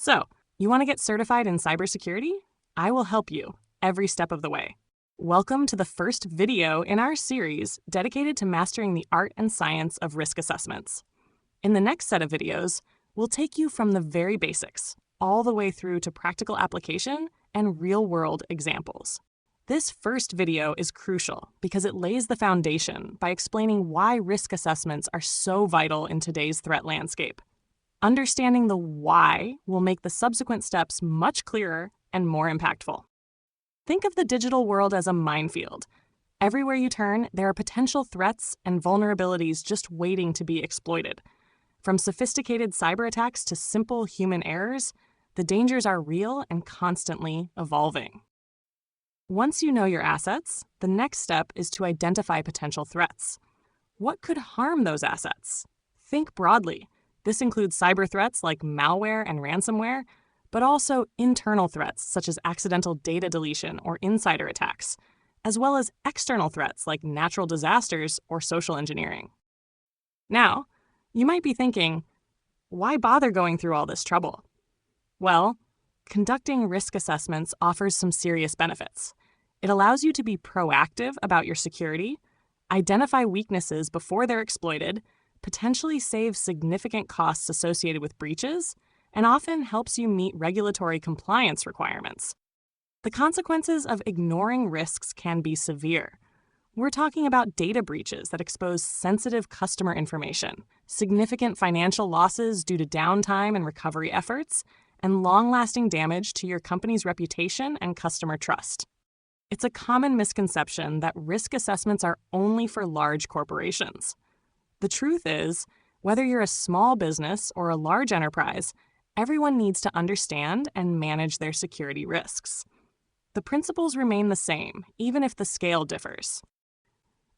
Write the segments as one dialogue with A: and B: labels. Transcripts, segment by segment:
A: So, you want to get certified in cybersecurity? I will help you every step of the way. Welcome to the first video in our series dedicated to mastering the art and science of risk assessments. In the next set of videos, we'll take you from the very basics all the way through to practical application and real-world examples. This first video is crucial because it lays the foundation by explaining why risk assessments are so vital in today's threat landscape. Understanding the why will make the subsequent steps much clearer and more impactful. Think of the digital world as a minefield. Everywhere you turn, there are potential threats and vulnerabilities just waiting to be exploited. From sophisticated cyber attacks to simple human errors, the dangers are real and constantly evolving. Once you know your assets, the next step is to identify potential threats. What could harm those assets? Think broadly. This includes cyber threats like malware and ransomware, but also internal threats such as accidental data deletion or insider attacks, as well as external threats like natural disasters or social engineering. Now, you might be thinking, why bother going through all this trouble? Well, conducting risk assessments offers some serious benefits. It allows you to be proactive about your security, identify weaknesses before they're exploited, potentially save significant costs associated with breaches, and often helps you meet regulatory compliance requirements. The consequences of ignoring risks can be severe. We're talking about data breaches that expose sensitive customer information, significant financial losses due to downtime and recovery efforts, and long-lasting damage to your company's reputation and customer trust. It's a common misconception that risk assessments are only for large corporations. The truth is, whether you're a small business or a large enterprise, everyone needs to understand and manage their security risks. The principles remain the same, even if the scale differs.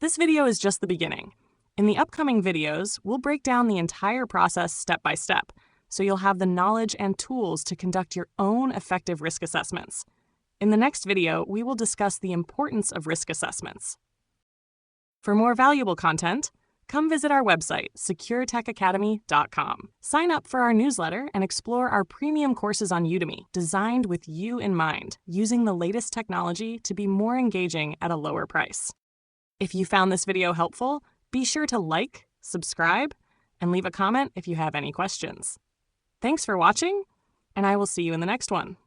A: This video is just the beginning. In the upcoming videos, we'll break down the entire process step by step, so you'll have the knowledge and tools to conduct your own effective risk assessments. In the next video, we will discuss the importance of risk assessments. For more valuable content, come visit our website, securetechacademy.com. Sign up for our newsletter and explore our premium courses on Udemy, designed with you in mind, using the latest technology to be more engaging at a lower price. If you found this video helpful, be sure to like, subscribe, and leave a comment if you have any questions. Thanks for watching, and I will see you in the next one.